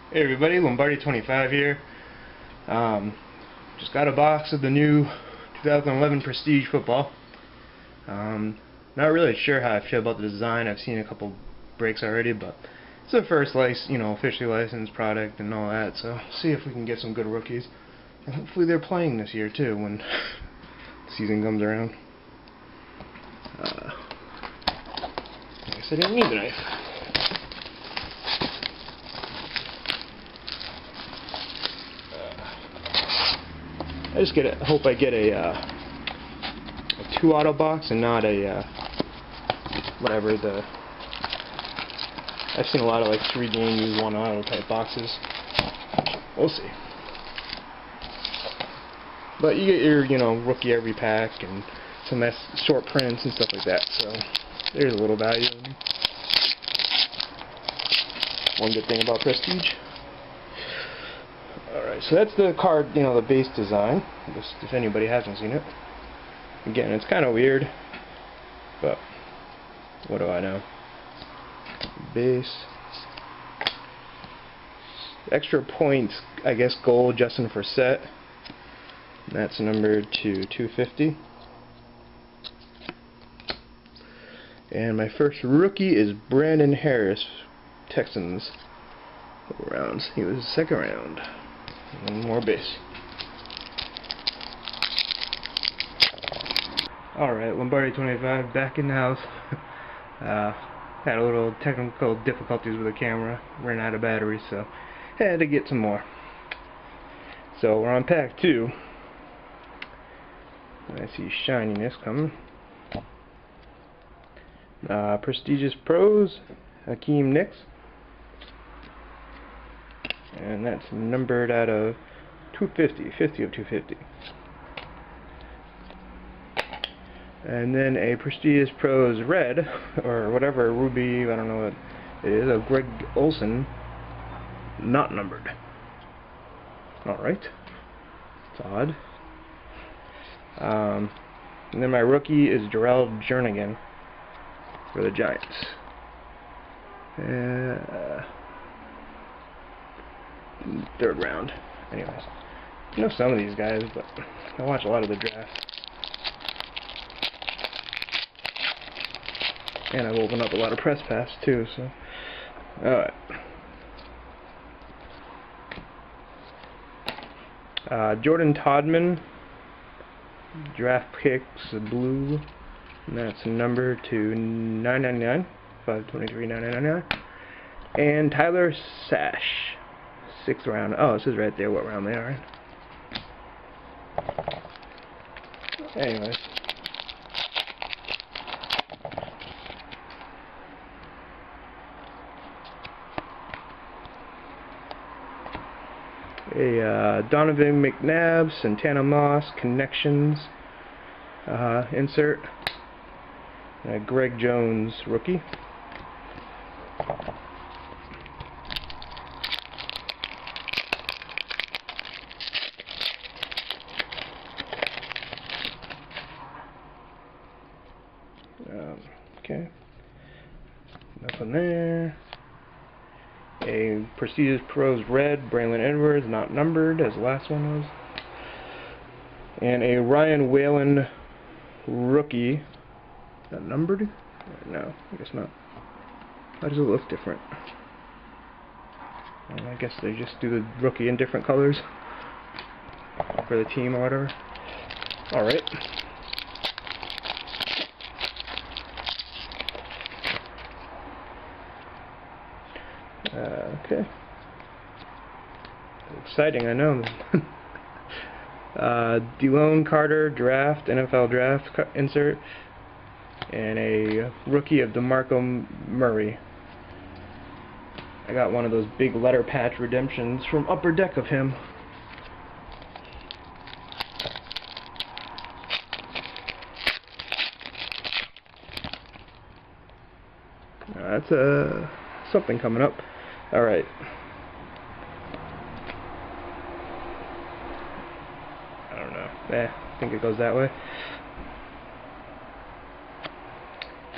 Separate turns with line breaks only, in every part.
Hey everybody, Lombardi25 here. Just got a box of the new 2011 Prestige football. Not really sure how I feel about the design. I've seen a couple breaks already, but it's the first officially licensed product and all that. So see if we can get some good rookies, and hopefully they're playing this year too when the season comes around. I guess I didn't need the knife. I just hope I get a 2-auto box and not a whatever the. I've seen a lot of like 3-game use 1-auto type boxes. We'll see. But you get your rookie every pack and some short prints and stuff like that. So there's a little value. One good thing about Prestige. Alright, so that's the card, the base design, just if anybody hasn't seen it. Again, it's kind of weird, but what do I know? Base. Extra points, I guess gold, Justin Forsett. That's numbered to 250. And my first rookie is Brandon Harris, Texans. Rounds. He was second round. One more base. Alright, Lombardi25 back in the house. Had a little technical difficulties with the camera. Ran out of batteries, so had to get some more. So we're on pack 2. I see shininess coming. Prestigious Pros, Hakeem Nicks. And that's numbered out of 250, 50 of 250. And then a Prestigious Pros Red, or whatever, Ruby, I don't know what it is, of Greg Olsen, not numbered. Alright. It's odd. And then my rookie is Darrell Jernigan for the Giants. Third round. Anyways, I know some of these guys, but I watch a lot of the draft. And I've opened up a lot of press pass too, so. Alright. Jordan Todman, draft picks blue, and that's numbered to 999, 523, 999. And Tyler Sash. 6th round. Oh, it says right there what round they are in. Anyways. A Donovan McNabb, Santana Moss, Connections insert. Greg Jones, rookie. Okay. Nothing there. A Prestigious Pros Red, Braylon Edwards, not numbered, as the last one was. And a Ryan Whalen rookie. Not numbered? No, I guess not. Why does it look different? I guess they just do the rookie in different colors for the team or whatever. Alright. Okay. Exciting, I know. DeLone Carter draft, NFL draft insert, and a rookie of DeMarco Murray. I got one of those big letter patch redemptions from Upper Deck of him. That's something coming up. Alright. I don't know. I think it goes that way.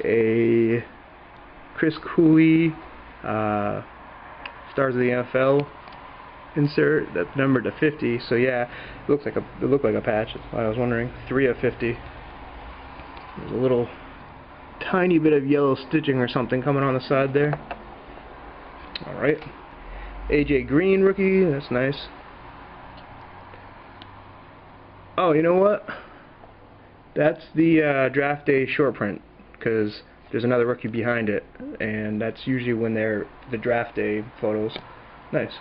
A Chris Cooley, Stars of the NFL, insert. That's numbered to 50. So yeah, it looked like a patch. That's why I was wondering. 3 of 50. There's a little tiny bit of yellow stitching or something coming on the side there. All right. AJ Green rookie. That's nice. Oh, you know what? That's the draft day short print, because there's another rookie behind it, and that's usually when they're the draft day photos. Nice.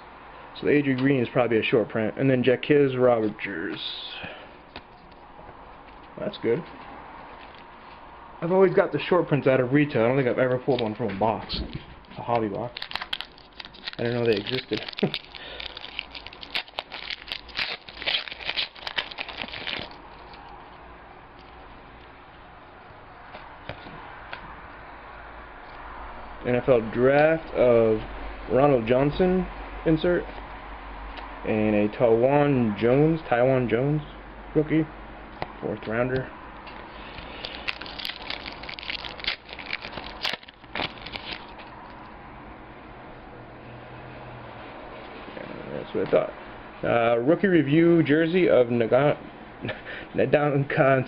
So the AJ Green is probably a short print, and then Jacquiz Rogers. That's good. I've always got the short prints out of retail. I don't think I've ever pulled one from a box, a hobby box. I didn't know they existed. NFL draft of Ronald Johnson insert, and a Taiwan Jones rookie, 4th rounder. That's what I thought. Rookie review jersey of Ndamukong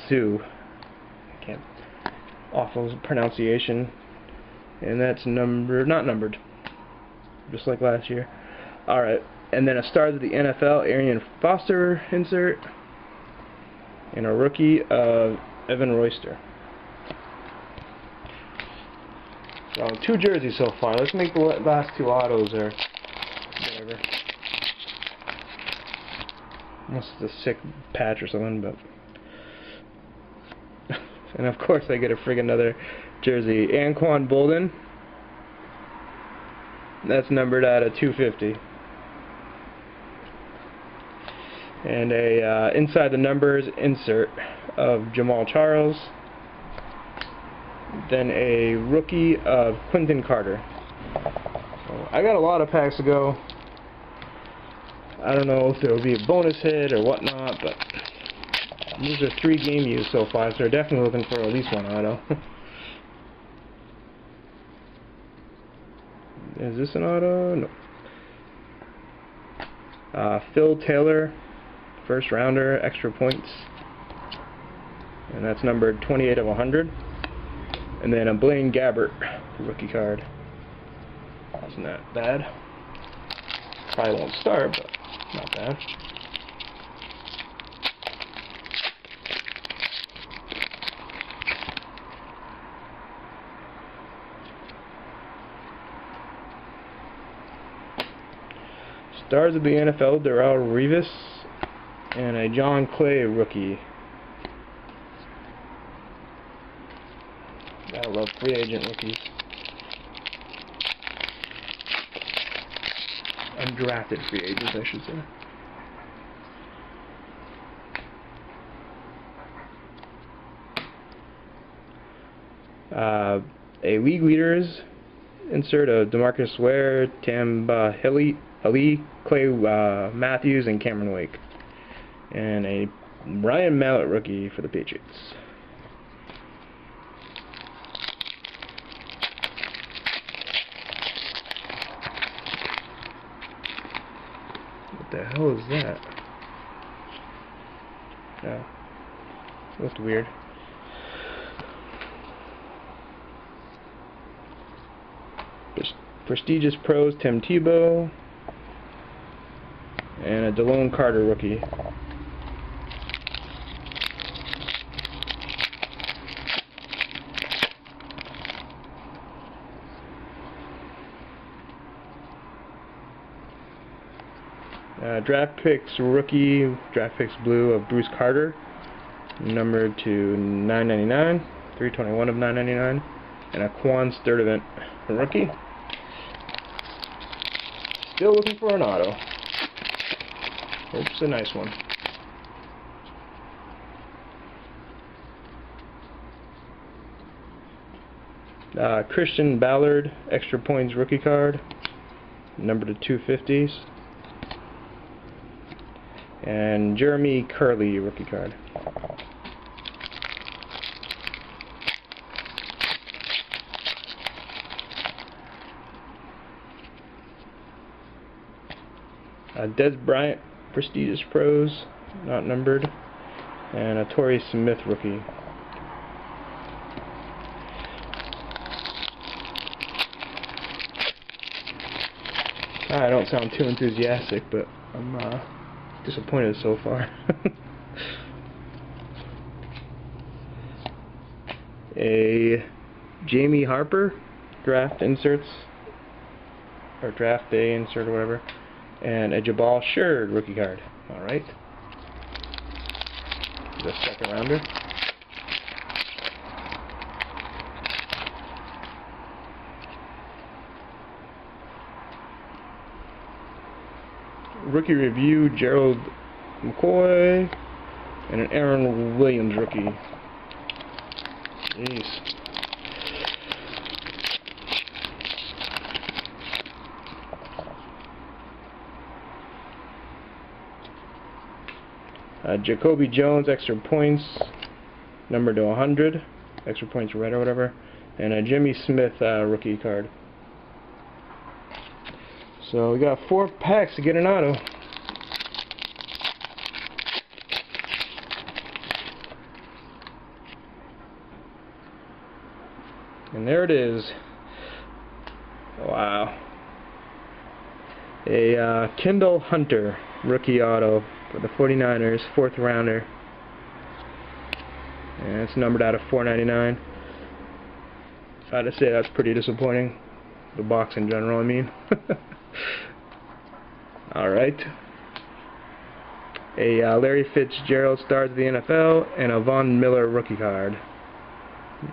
Suh. Can't awful pronunciation. And that's not numbered, just like last year. Alright, and then a Stars of the NFL Arian Foster insert, and a rookie of Evan Royster. So 2 jerseys so far. Let's make the last 2 autos or whatever. Unless it's a sick patch or something, but... And of course I get a friggin' another jersey. Anquan Boldin. That's numbered out of 250. And a inside the numbers insert of Jamal Charles. Then a rookie of Quinton Carter. So I got a lot of packs to go. I don't know if there will be a bonus hit or whatnot, but these are 3 game use so far, so they're definitely looking for at least 1 auto. Is this an auto? No. Phil Taylor, 1st rounder, extra points. And that's numbered 28 of 100. And then a Blaine Gabbert rookie card. That's not bad. Probably won't start, but not bad. Stars of the NFL, Darrelle Revis, and a John Clay rookie. Gotta love free agent rookies. Undrafted free agents, I should say. A league leaders insert of DeMarcus Ware, Tamba Ali, Clay Matthews, and Cameron Wake. And a Ryan Mallett rookie for the Patriots. What the hell is that? Oh, looked weird. Prestigious Pros, Tim Tebow, and a Delone Carter rookie. Draft picks rookie, draft picks blue of Bruce Carter, numbered to 999, 321 of 999, and a Quan Sturdivant rookie. Still looking for an auto. Hope's a nice one. Christian Ballard, extra points rookie card, numbered to 250s. And Jeremy Curley rookie card. Des Bryant, Prestigious Pros, not numbered, and a Torrey Smith rookie. I don't sound too enthusiastic, but I'm disappointed so far. A Jamie Harper draft inserts, or draft day insert or whatever, and a Jabal Sheard rookie card. Alright. The second rounder. Rookie review, Gerald McCoy, and an Aaron Williams rookie. Jeez. Jacoby Jones, extra points, numbered to 100, extra points red or whatever, and a Jimmy Smith rookie card. So we got 4 packs to get an auto. And there it is. Wow. A Kendall Hunter rookie auto for the 49ers, 4th rounder. And it's numbered out of 499. I had to say that's pretty disappointing. The box in general, I mean. Alright. A Larry Fitzgerald, Stars of the NFL, and a Von Miller rookie card.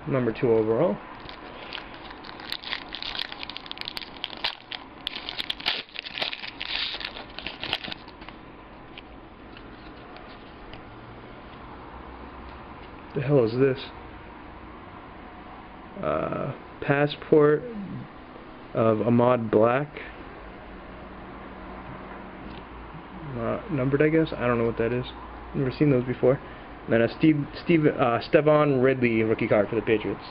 Number 2 overall. The hell is this? Passport of Ahmad Black. Numbered, I guess. I don't know what that is. Never seen those before. And then a Stevan Ridley rookie card for the Patriots.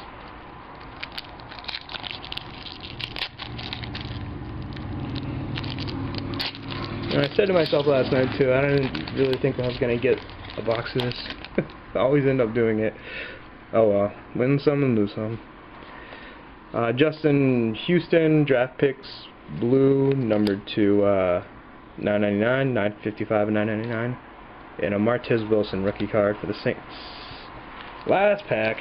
And I said to myself last night too, I didn't really think I was gonna get a box of this. I always end up doing it. Oh well, win some and lose some. Justin Houston, draft picks, blue, numbered to 999, 955, and 999, and a Martez Wilson rookie card for the Saints. Last pack.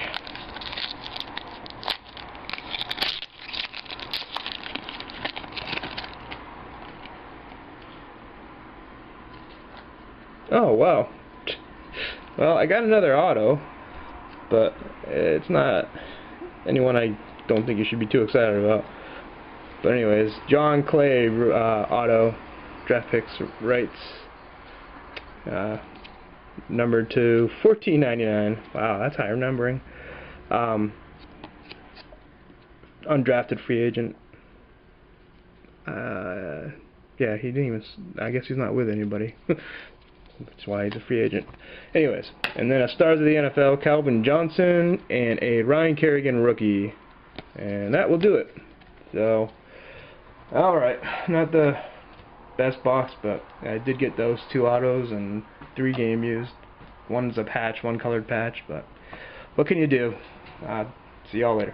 Oh wow. Well, I got another auto, but it's not anyone I don't think you should be too excited about. But anyways, John Clay auto, draft picks, rights, numbered to 1499. Wow, that's higher numbering. Undrafted free agent. Yeah, he didn't even. I guess he's not with anybody. That's why he's a free agent. Anyways, and then a Stars of the NFL, Calvin Johnson, and a Ryan Kerrigan rookie. And that will do it. So, alright, not the best box, but I did get those 2 autos and 3 game used. One's a patch, 1 colored patch, but what can you do? See y'all later.